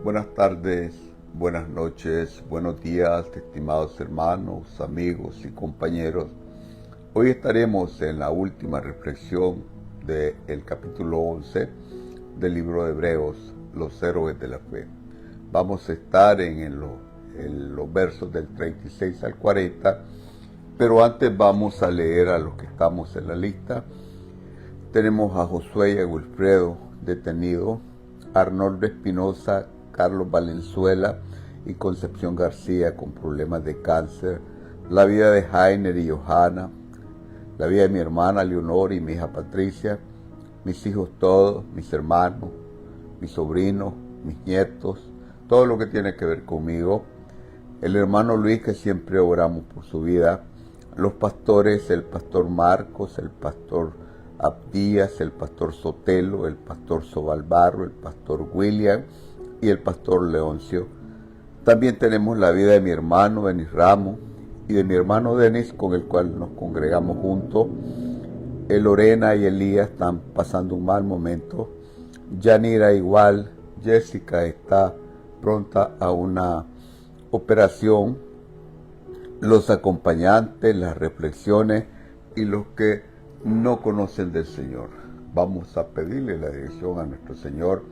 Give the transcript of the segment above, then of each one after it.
Buenas tardes, buenas noches, buenos días, estimados hermanos, amigos y compañeros. Hoy estaremos en la última reflexión del capítulo 11 del libro de Hebreos, los héroes de la fe. Vamos a estar en los versos del 36 al 40, pero antes vamos a leer a los que estamos en la lista. Tenemos a Josué y a Wilfredo detenidos, Arnoldo Espinosa, Carlos Valenzuela y Concepción García con problemas de cáncer, la vida de Jainer y Johanna, la vida de mi hermana Leonor y mi hija Patricia, mis hijos todos, mis hermanos, mis sobrinos, mis nietos, todo lo que tiene que ver conmigo, el hermano Luis que siempre oramos por su vida, los pastores, el pastor Marcos, el pastor Abdías, el pastor Sotelo, el pastor Sobalbarro, el pastor William y el pastor Leoncio. También tenemos la vida de mi hermano Denis Ramos y de mi hermano Denis, con el cual nos congregamos juntos. Lorena y Elías están pasando un mal momento. Yanira igual. Jessica está pronta a una operación. Los acompañantes, las reflexiones y los que no conocen del Señor. Vamos a pedirle la dirección a nuestro Señor,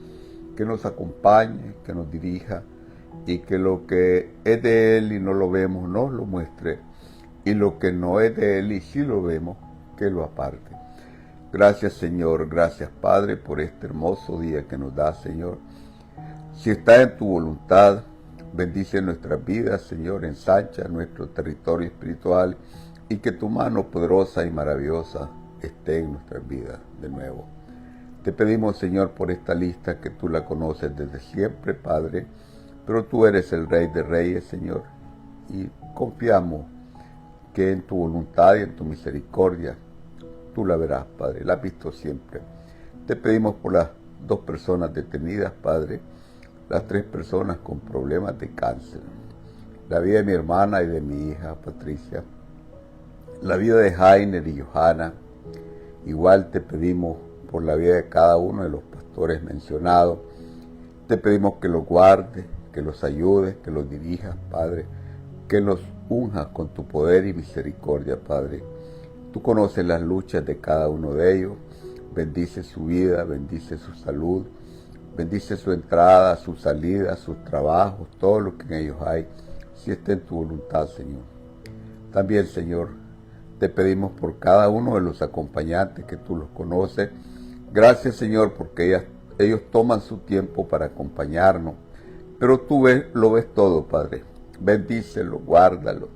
que nos acompañe, que nos dirija y que lo que es de Él y no lo vemos nos lo muestre, y lo que no es de Él y sí lo vemos, que lo aparte. Gracias Señor, gracias Padre por este hermoso día que nos da, Señor. Si está en tu voluntad, bendice nuestras vidas, Señor, ensancha nuestro territorio espiritual y que tu mano poderosa y maravillosa esté en nuestras vidas de nuevo. Te pedimos, Señor, por esta lista que tú la conoces desde siempre, Padre, pero tú eres el Rey de Reyes, Señor, y confiamos que en tu voluntad y en tu misericordia tú la verás, Padre, la has visto siempre. Te pedimos por las 2 personas detenidas, Padre, las 3 personas con problemas de cáncer, la vida de mi hermana y de mi hija Patricia, la vida de Jainer y Johanna. Igual te pedimos por la vida de cada uno de los pastores mencionados. Te pedimos que los guardes, que los ayudes, que los dirijas, Padre, que los unjas con tu poder y misericordia, Padre. Tú conoces las luchas de cada uno de ellos. Bendice su vida, bendice su salud, bendice su entrada, su salida, sus trabajos, todo lo que en ellos hay, si está en tu voluntad, Señor. También, Señor, te pedimos por cada uno de los acompañantes que tú los conoces. Gracias, Señor, porque ellos toman su tiempo para acompañarnos. Pero tú lo ves todo, Padre. Bendícelos, guárdalos,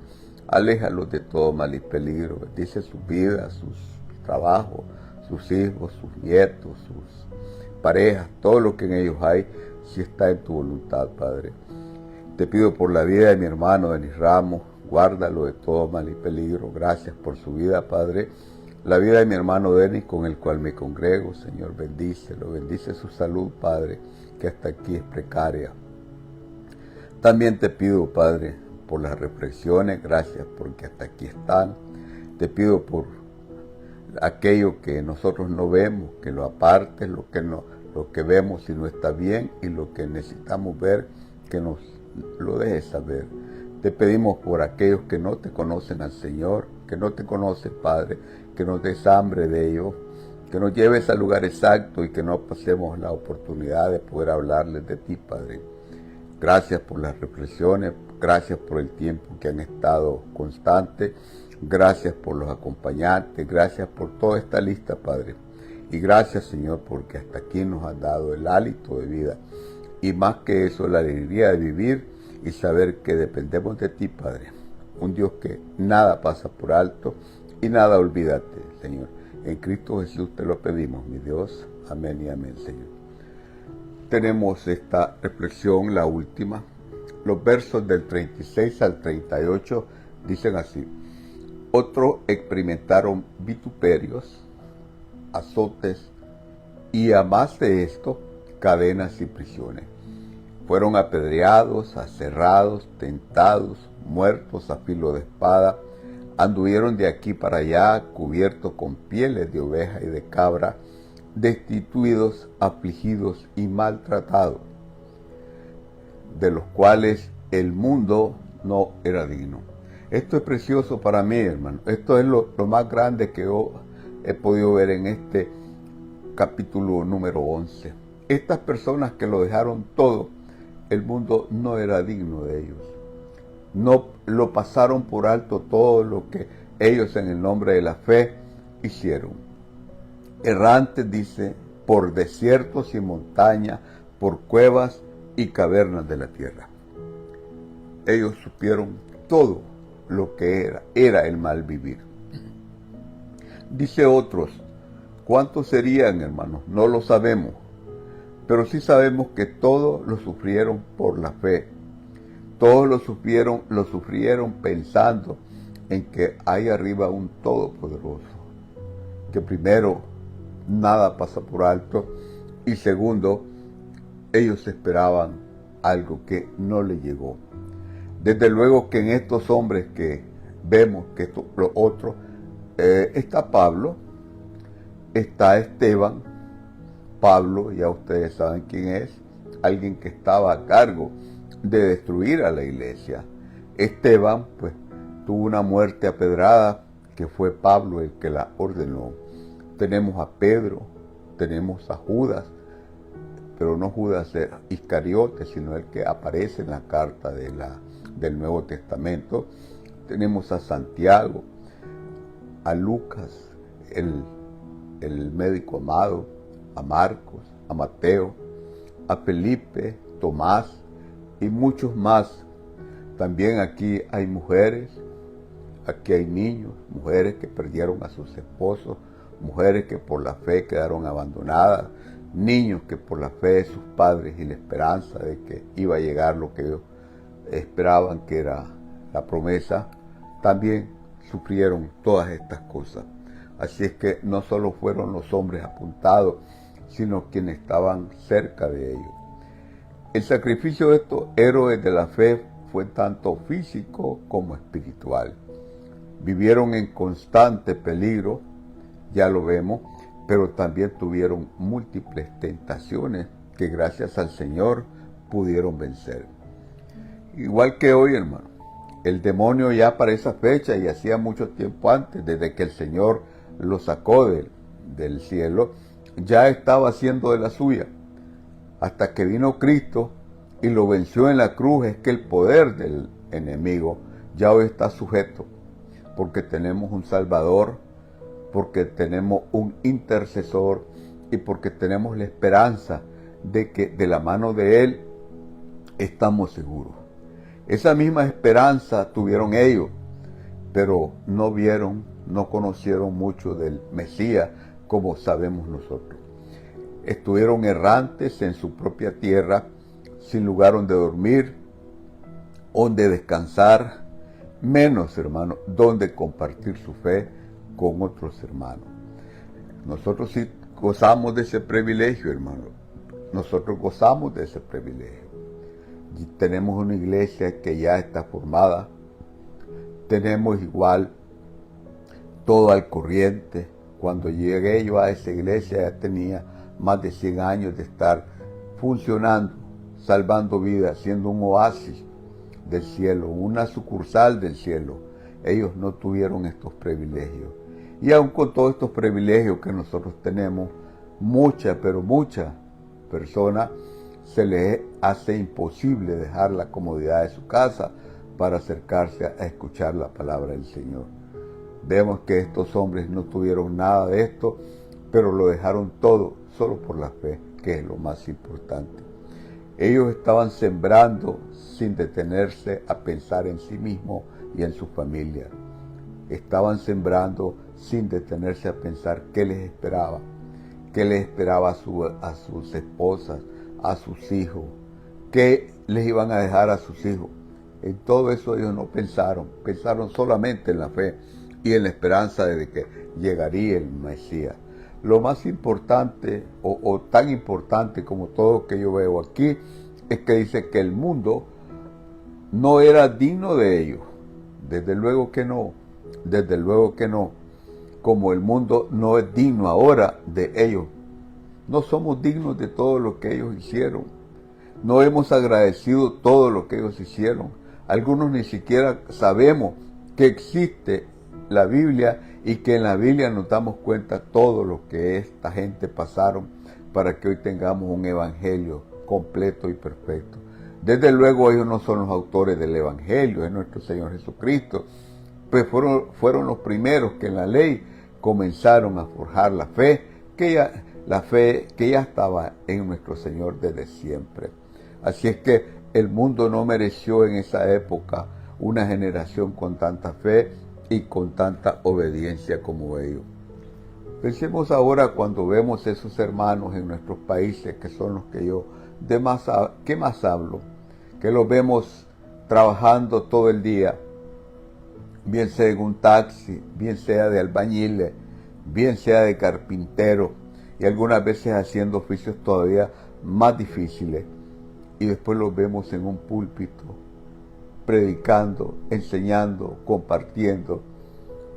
aléjalos de todo mal y peligro. Bendice sus vidas, sus trabajos, sus hijos, sus nietos, sus parejas, todo lo que en ellos hay, si está en tu voluntad, Padre. Te pido por la vida de mi hermano Denis Ramos, guárdalo de todo mal y peligro. Gracias por su vida, Padre. La vida de mi hermano Denis, con el cual me congrego, Señor, bendícelo, bendice su salud, Padre, que hasta aquí es precaria. También te pido, Padre, por las reflexiones, gracias porque hasta aquí están. Te pido por aquello que nosotros no vemos, que lo apartes, lo que vemos si no está bien, y lo que necesitamos ver, que nos lo dejes saber. Te pedimos por aquellos que no te conocen al Señor, que no te conocen, Padre, que nos des hambre de ellos, que nos lleves al lugar exacto y que no pasemos la oportunidad de poder hablarles de ti, Padre. Gracias por las reflexiones, gracias por el tiempo que han estado constantes, gracias por los acompañantes, gracias por toda esta lista, Padre. Y gracias, Señor, porque hasta aquí nos has dado el hálito de vida. Y más que eso, la alegría de vivir y saber que dependemos de ti, Padre. Un Dios que nada pasa por alto y nada olvídate, Señor. En Cristo Jesús te lo pedimos, mi Dios. Amén y amén, Señor. Tenemos esta reflexión, la última. Los versos del 36 al 38 dicen así. Otros experimentaron vituperios, azotes y, a más de esto, cadenas y prisiones. Fueron apedreados, aserrados, tentados, muertos a filo de espada. Anduvieron de aquí para allá cubiertos con pieles de oveja y de cabra, destituidos, afligidos y maltratados. de los cuales el mundo no era digno. Esto es precioso para mí, hermano. Esto es lo más grande que yo he podido ver en este capítulo número 11. Estas personas que lo dejaron todo, el mundo no era digno de ellos. No lo pasaron por alto todo lo que ellos en el nombre de la fe hicieron. Errantes, dice, por desiertos y montañas, por cuevas y cavernas de la tierra. Ellos supieron todo lo que era el mal vivir. Dice otros, ¿cuántos serían, hermanos? No lo sabemos, pero sí sabemos que todos lo sufrieron por la fe. Todos lo sufrieron pensando en que hay arriba un Todopoderoso, que primero, nada pasa por alto, y segundo, ellos esperaban algo que no les llegó. Desde luego que en estos hombres que vemos, que los otros, está Pablo, está Esteban. Pablo, ya ustedes saben quién es, alguien que estaba a cargo de destruir a la iglesia. Esteban, pues, tuvo una muerte apedrada, que fue Pablo el que la ordenó. Tenemos a Pedro, tenemos a Judas, pero no Judas Iscariote, sino el que aparece en la carta del Nuevo Testamento. Tenemos a Santiago, a Lucas, el médico amado, a Marcos, a Mateo, a Felipe, Tomás y muchos más. También aquí hay mujeres, aquí hay niños, mujeres que perdieron a sus esposos, mujeres que por la fe quedaron abandonadas, niños que por la fe de sus padres y la esperanza de que iba a llegar lo que ellos esperaban, que era la promesa, también sufrieron todas estas cosas. Así es que no solo fueron los hombres apuntados, sino quienes estaban cerca de ellos. El sacrificio de estos héroes de la fe fue tanto físico como espiritual. Vivieron en constante peligro, ya lo vemos, pero también tuvieron múltiples tentaciones que gracias al Señor pudieron vencer. Igual que hoy, hermano, el demonio ya para esa fecha y hacía mucho tiempo antes, desde que el Señor lo sacó del cielo, ya estaba haciendo de la suya. Hasta que vino Cristo y lo venció en la cruz, es que el poder del enemigo ya hoy está sujeto, porque tenemos un Salvador, porque tenemos un intercesor y porque tenemos la esperanza de que de la mano de Él estamos seguros. Esa misma esperanza tuvieron ellos, pero no vieron, no conocieron mucho del Mesías como sabemos nosotros. Estuvieron errantes en su propia tierra, sin lugar donde dormir, donde descansar, menos, hermano, donde compartir su fe con otros hermanos. Nosotros sí gozamos de ese privilegio, hermano. Nosotros gozamos de ese privilegio. Y tenemos una iglesia que ya está formada. Tenemos igual todo al corriente. Cuando llegué yo a esa iglesia ya tenía más de 100 años de estar funcionando, salvando vidas, siendo un oasis del cielo, una sucursal del cielo. Ellos no tuvieron estos privilegios. Y aun con todos estos privilegios que nosotros tenemos, muchas personas se les hace imposible dejar la comodidad de su casa para acercarse a escuchar la palabra del Señor. Vemos que estos hombres no tuvieron nada de esto, pero lo dejaron todo solo por la fe, que es lo más importante. Ellos estaban sembrando sin detenerse a pensar en sí mismos y en su familia. Estaban sembrando sin detenerse a pensar qué les esperaba a sus esposas, a sus hijos, qué les iban a dejar a sus hijos. En todo eso ellos no pensaron solamente en la fe y en la esperanza de que llegaría el Mesías. Lo más importante, o tan importante como todo lo que yo veo aquí, es que dice que el mundo no era digno de ellos. Desde luego que no, desde luego que no. Como el mundo no es digno ahora de ellos. No somos dignos de todo lo que ellos hicieron. No hemos agradecido todo lo que ellos hicieron. Algunos ni siquiera sabemos que existe la Biblia y que en la Biblia nos damos cuenta todo lo que esta gente pasaron para que hoy tengamos un evangelio completo y perfecto. Desde luego ellos no son los autores del evangelio, es nuestro Señor Jesucristo, pues fueron los primeros que en la ley comenzaron a forjar la fe que ya estaba en nuestro Señor desde siempre. Así es que el mundo no mereció en esa época una generación con tanta fe y con tanta obediencia como ellos. Pensemos ahora cuando vemos esos hermanos en nuestros países, que son los que yo ¿qué más hablo? Que los vemos trabajando todo el día, bien sea en un taxi, bien sea de albañiles, bien sea de carpintero, y algunas veces haciendo oficios todavía más difíciles. Y después los vemos en un púlpito, predicando, enseñando, compartiendo.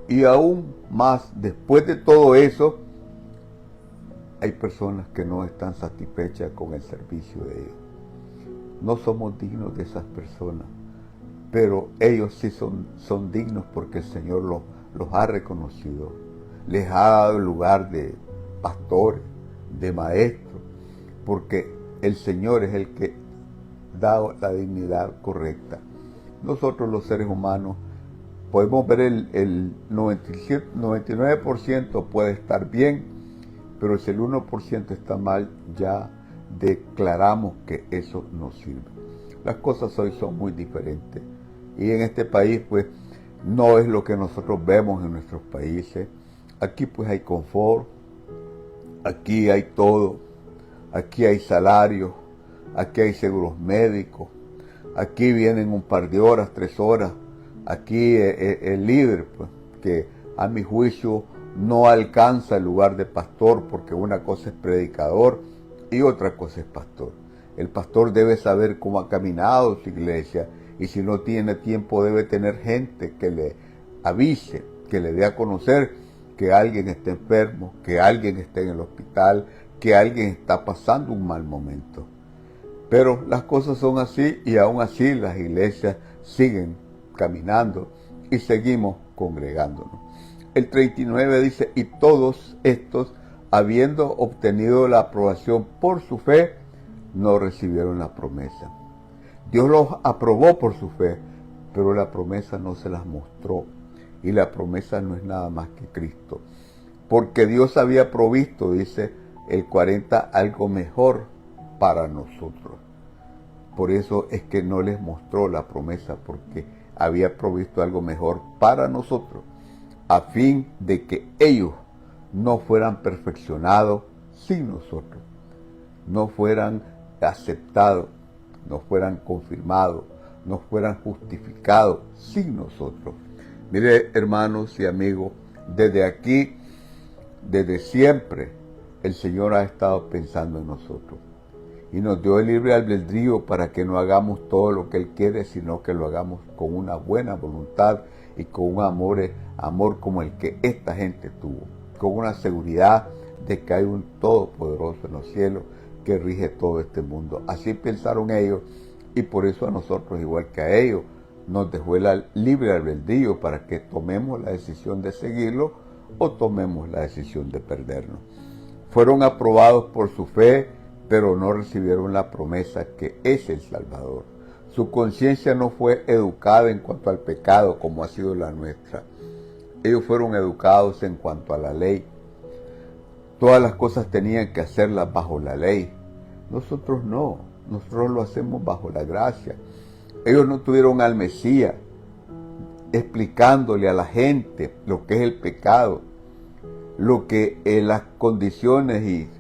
Y aún más, después de todo eso, hay personas que no están satisfechas con el servicio de ellos. No somos dignos de esas personas, pero ellos sí son dignos porque el Señor los ha reconocido. Les ha dado el lugar de pastores, de maestros, porque el Señor es el que da la dignidad correcta. Nosotros los seres humanos podemos ver el 99% puede estar bien, pero si el 1% está mal, ya declaramos que eso no sirve. Las cosas hoy son muy diferentes. Y en este país, pues, no es lo que nosotros vemos en nuestros países. Aquí, pues, hay confort, aquí hay todo, aquí hay salarios, aquí hay seguros médicos, aquí vienen un par de horas, 3 horas. Aquí el líder, pues, que a mi juicio no alcanza el lugar de pastor, porque una cosa es predicador y otra cosa es pastor. El pastor debe saber cómo ha caminado su iglesia, y si no tiene tiempo debe tener gente que le avise, que le dé a conocer que alguien está enfermo, que alguien está en el hospital, que alguien está pasando un mal momento. Pero las cosas son así, y aún así las iglesias siguen caminando y seguimos congregándonos. El 39 dice: y todos estos, habiendo obtenido la aprobación por su fe, no recibieron la promesa. Dios los aprobó por su fe, pero la promesa no se las mostró. Y la promesa no es nada más que Cristo. Porque Dios había provisto, dice el 40, algo mejor para nosotros. Por eso es que no les mostró la promesa, porque había provisto algo mejor para nosotros, a fin de que ellos no fueran perfeccionados sin nosotros, no fueran aceptados, no fueran confirmados, no fueran justificados sin nosotros. Mire, hermanos y amigos, desde aquí, desde siempre, el Señor ha estado pensando en nosotros. Y nos dio el libre albedrío para que no hagamos todo lo que Él quiere, sino que lo hagamos con una buena voluntad y con un amor como el que esta gente tuvo, con una seguridad de que hay un Todopoderoso en los cielos que rige todo este mundo. Así pensaron ellos, y por eso a nosotros, igual que a ellos, nos dejó el libre albedrío para que tomemos la decisión de seguirlo o tomemos la decisión de perdernos. Fueron aprobados por su fe, pero no recibieron la promesa que es el Salvador. Su conciencia no fue educada en cuanto al pecado como ha sido la nuestra. Ellos fueron educados en cuanto a la ley. Todas las cosas tenían que hacerlas bajo la ley. Nosotros no, nosotros lo hacemos bajo la gracia. Ellos no tuvieron al Mesías explicándole a la gente lo que es el pecado, lo que las condiciones y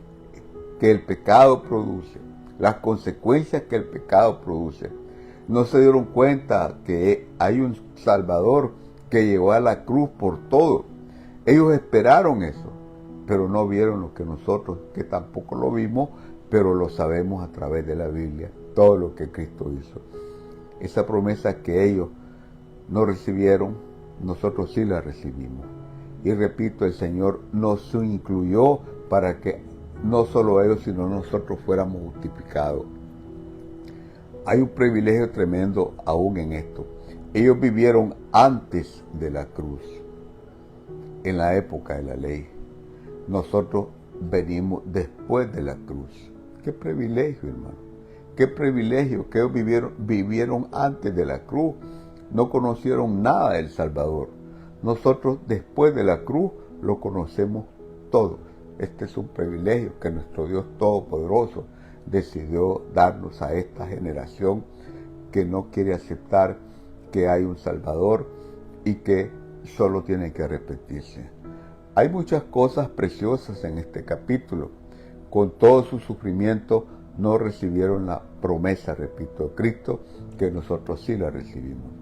que el pecado produce, las consecuencias que el pecado produce. No se dieron cuenta que hay un Salvador que llegó a la cruz por todo. Ellos esperaron eso, pero no vieron lo que nosotros, que tampoco lo vimos, pero lo sabemos a través de la Biblia, todo lo que Cristo hizo. Esa promesa que ellos no recibieron, nosotros sí la recibimos. Y repito, el Señor nos incluyó para que no solo ellos, sino nosotros fuéramos justificados. Hay un privilegio tremendo aún en esto. Ellos vivieron antes de la cruz, en la época de la ley. Nosotros venimos después de la cruz. Qué privilegio, hermano. Qué privilegio que ellos vivieron antes de la cruz. No conocieron nada del Salvador. Nosotros después de la cruz lo conocemos todo. Este es un privilegio que nuestro Dios Todopoderoso decidió darnos a esta generación que no quiere aceptar que hay un Salvador y que solo tiene que arrepentirse. Hay muchas cosas preciosas en este capítulo. Con todo su sufrimiento no recibieron la promesa, repito, de Cristo, que nosotros sí la recibimos.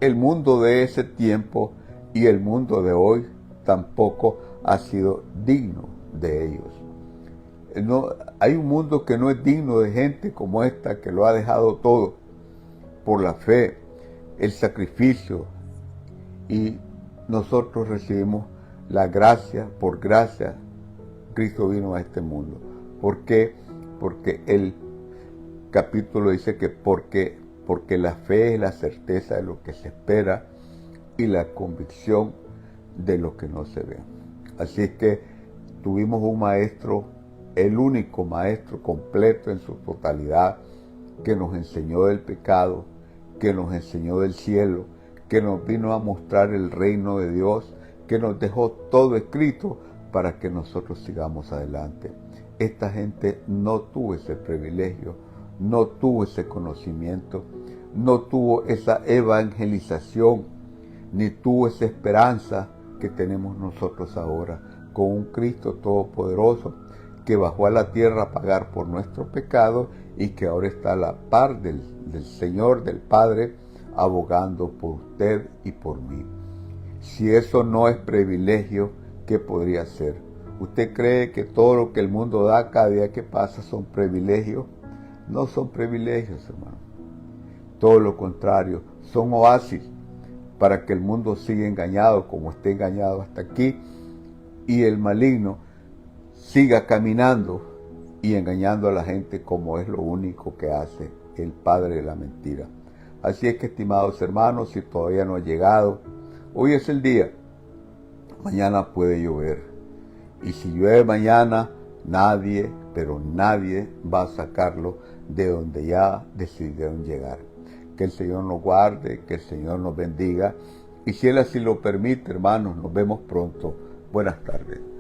El mundo de ese tiempo y el mundo de hoy tampoco ha sido digno de ellos. No, hay un mundo que no es digno de gente como esta, que lo ha dejado todo por la fe, el sacrificio, y nosotros recibimos la gracia. Por gracia Cristo vino a este mundo. ¿Por qué? Porque el capítulo dice que porque la fe es la certeza de lo que se espera y la convicción de lo que no se ve. Así es que tuvimos un maestro, el único maestro completo en su totalidad, que nos enseñó del pecado, que nos enseñó del cielo, que nos vino a mostrar el reino de Dios, que nos dejó todo escrito para que nosotros sigamos adelante. Esta gente no tuvo ese privilegio, no tuvo ese conocimiento, no tuvo esa evangelización, ni tuvo esa esperanza que tenemos nosotros ahora, con un Cristo todopoderoso que bajó a la tierra a pagar por nuestro pecado y que ahora está a la par del Señor, del Padre, abogando por usted y por mí. Si eso no es privilegio, ¿qué podría ser? ¿Usted cree que todo lo que el mundo da cada día que pasa son privilegios? No son privilegios, hermano. Todo lo contrario, son oasis para que el mundo siga engañado como está engañado hasta aquí, y el maligno siga caminando y engañando a la gente, como es lo único que hace el padre de la mentira. Así es que, estimados hermanos, si todavía no ha llegado, hoy es el día. Mañana puede llover. Y si llueve mañana, nadie, pero nadie va a sacarlo de donde ya decidieron llegar. Que el Señor nos guarde, que el Señor nos bendiga. Y si Él así lo permite, hermanos, nos vemos pronto. Buenas tardes.